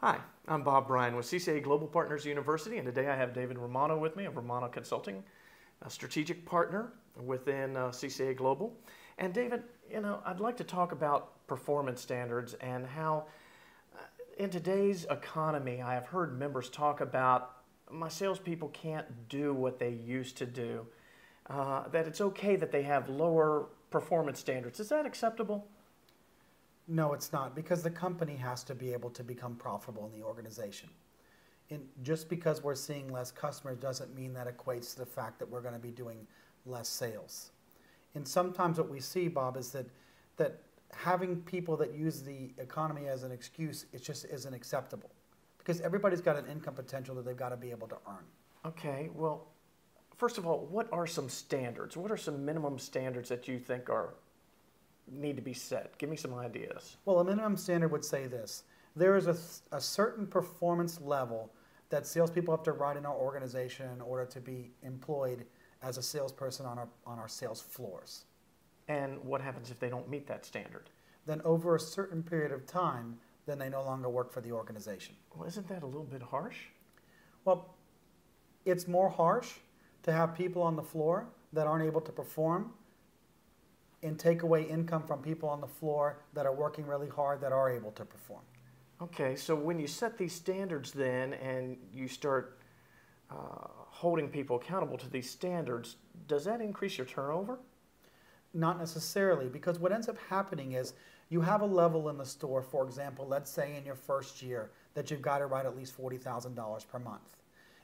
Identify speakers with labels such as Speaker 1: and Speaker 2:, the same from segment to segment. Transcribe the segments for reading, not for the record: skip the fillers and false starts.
Speaker 1: Hi, I'm Bob Bryan with CCA Global Partners University, and today I have David Romano with me of Romano Consulting, a strategic partner within CCA Global. And David, I'd like to talk about performance standards and how in today's economy, I have heard members talk about my salespeople can't do what they used to do, that it's okay that they have lower performance standards. Is that acceptable?
Speaker 2: No, it's not, because the company has to be able to become profitable in the organization. And just because we're seeing less customers doesn't mean that equates to the fact that we're going to be doing less sales. And sometimes what we see, Bob, is that having people that use the economy as an excuse, it just isn't acceptable. Because everybody's got an income potential that they've got to be able to earn.
Speaker 1: Okay, well, first of all, what are some standards? What are some minimum standards that you think need to be set? Give me some ideas.
Speaker 2: Well, a minimum standard would say this. There is a certain performance level that salespeople have to ride in our organization in order to be employed as a salesperson on our sales floors.
Speaker 1: And what happens if they don't meet that standard?
Speaker 2: Then over a certain period of time, then they no longer work for the organization.
Speaker 1: Well, isn't that a little bit harsh?
Speaker 2: Well, it's more harsh to have people on the floor that aren't able to perform and take away income from people on the floor that are working really hard that are able to perform.
Speaker 1: Okay, so when you set these standards then and you start holding people accountable to these standards, does that increase your turnover?
Speaker 2: Not necessarily, because what ends up happening is you have a level in the store, for example, let's say in your first year that you've got to write at least $40,000 per month.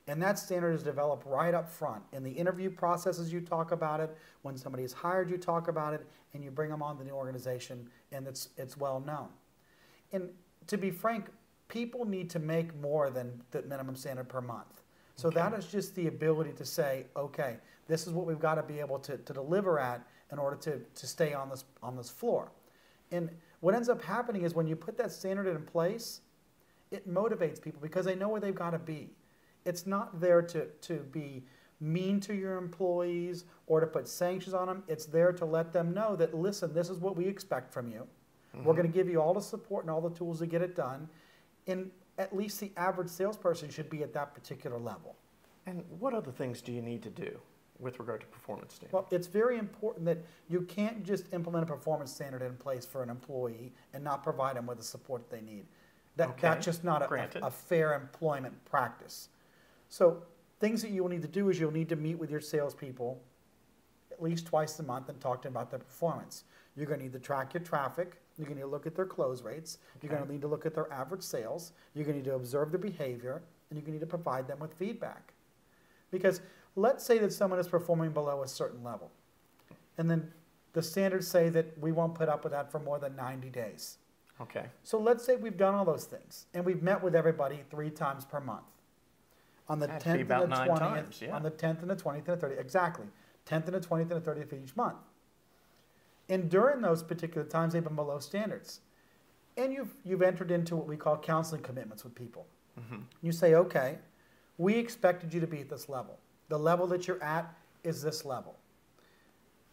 Speaker 2: And that standard is developed right up front. In the interview processes, you talk about it. When somebody is hired, you talk about it, and you bring them on to the organization, and it's well known. And to be frank, people need to make more than the minimum standard per month. So
Speaker 1: Okay.
Speaker 2: that is just the ability to say, okay, this is what we've got to be able to deliver at in order to stay on this floor. And what ends up happening is when you put that standard in place, it motivates people because they know where they've got to be. It's not there to be mean to your employees or to put sanctions on them. It's there to let them know that, listen, this is what we expect from you. Mm-hmm. We're going to give you all the support and all the tools to get it done. And at least the average salesperson should be at that particular level.
Speaker 1: And what other things do you need to do with regard to performance standards?
Speaker 2: Well, it's very important that you can't just implement a performance standard in place for an employee and not provide them with the support they need. That's just not a fair employment practice. So things that you will need to do is you'll need to meet with your salespeople at least twice a month and talk to them about their performance. You're going to need to track your traffic. You're going to need to look at their close rates. You're going to need to look at their average sales. You're going to need to observe their behavior, and you're going to need to provide them with feedback. Because let's say that someone is performing below a certain level, and then the standards say that we won't put up with that for more than 90 days.
Speaker 1: Okay.
Speaker 2: So let's say we've done all those things, and we've met with everybody 3 times per month. On the 10th and the 20th, on the 10th and the 20th and the 30th, exactly. 10th and the 20th and the 30th of each month. And during those particular times, they've been below standards. And you've entered into what we call counseling commitments with people. Mm-hmm. You say, okay, we expected you to be at this level. The level that you're at is this level.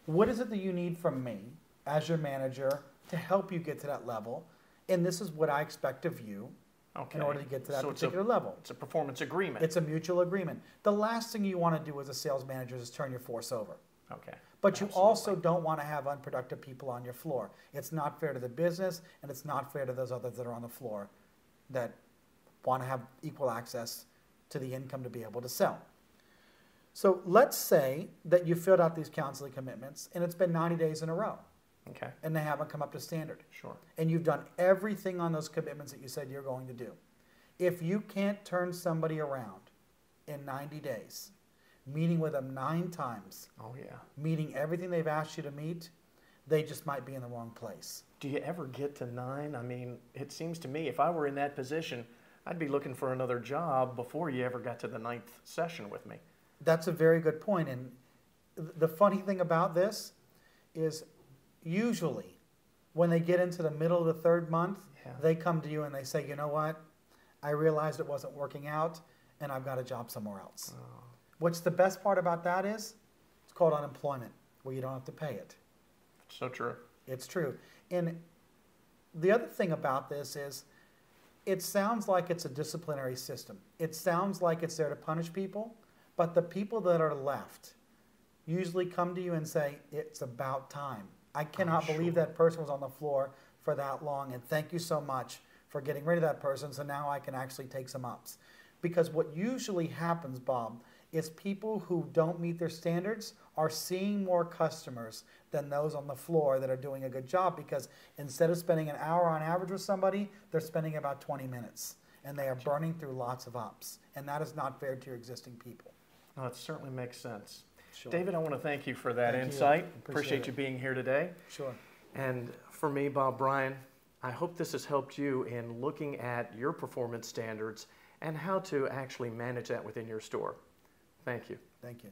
Speaker 2: What is it that you need from me as your manager to help you get to that level? And this is what I expect of you. Okay. In order to get to that particular level.
Speaker 1: It's a performance agreement.
Speaker 2: It's a mutual agreement. The last thing you want to do as a sales manager is turn your force over.
Speaker 1: Okay.
Speaker 2: But you also don't want to have unproductive people on your floor. It's not fair to the business, and it's not fair to those others that are on the floor that want to have equal access to the income to be able to sell. So let's say that you filled out these counseling commitments, and it's been 90 days in a row.
Speaker 1: Okay.
Speaker 2: And they haven't come up to standard.
Speaker 1: Sure.
Speaker 2: And you've done everything on those commitments that you said you're going to do. If you can't turn somebody around in 90 days, meeting with them 9 times, meeting everything they've asked you to meet, they just might be in the wrong place.
Speaker 1: Do you ever get to 9? I mean, it seems to me if I were in that position, I'd be looking for another job before you ever got to the 9th session with me.
Speaker 2: That's a very good point. And the funny thing about this is usually when they get into the middle of the 3rd month, they come to you and they say, you know what? I realized it wasn't working out and I've got a job somewhere else. Oh. What's the best part about that is it's called unemployment, where you don't have to pay it.
Speaker 1: So true.
Speaker 2: It's true. And the other thing about this is It sounds like it's a disciplinary system. It sounds like it's there to punish people, but the people that are left usually come to you and say, it's about time. I cannot believe that person was on the floor for that long, and thank you so much for getting rid of that person, so now I can actually take some ups. Because what usually happens, Bob, is people who don't meet their standards are seeing more customers than those on the floor that are doing a good job, because instead of spending an hour on average with somebody, they're spending about 20 minutes, and they are burning through lots of ups, and that is not fair to your existing people.
Speaker 1: No, it certainly makes sense.
Speaker 2: Sure.
Speaker 1: David, I want to thank you for that insight.
Speaker 2: Appreciate
Speaker 1: you being here today.
Speaker 2: Sure.
Speaker 1: And for me, Bob Bryan, I hope this has helped you in looking at your performance standards and how to actually manage that within your store. Thank you.
Speaker 2: Thank you.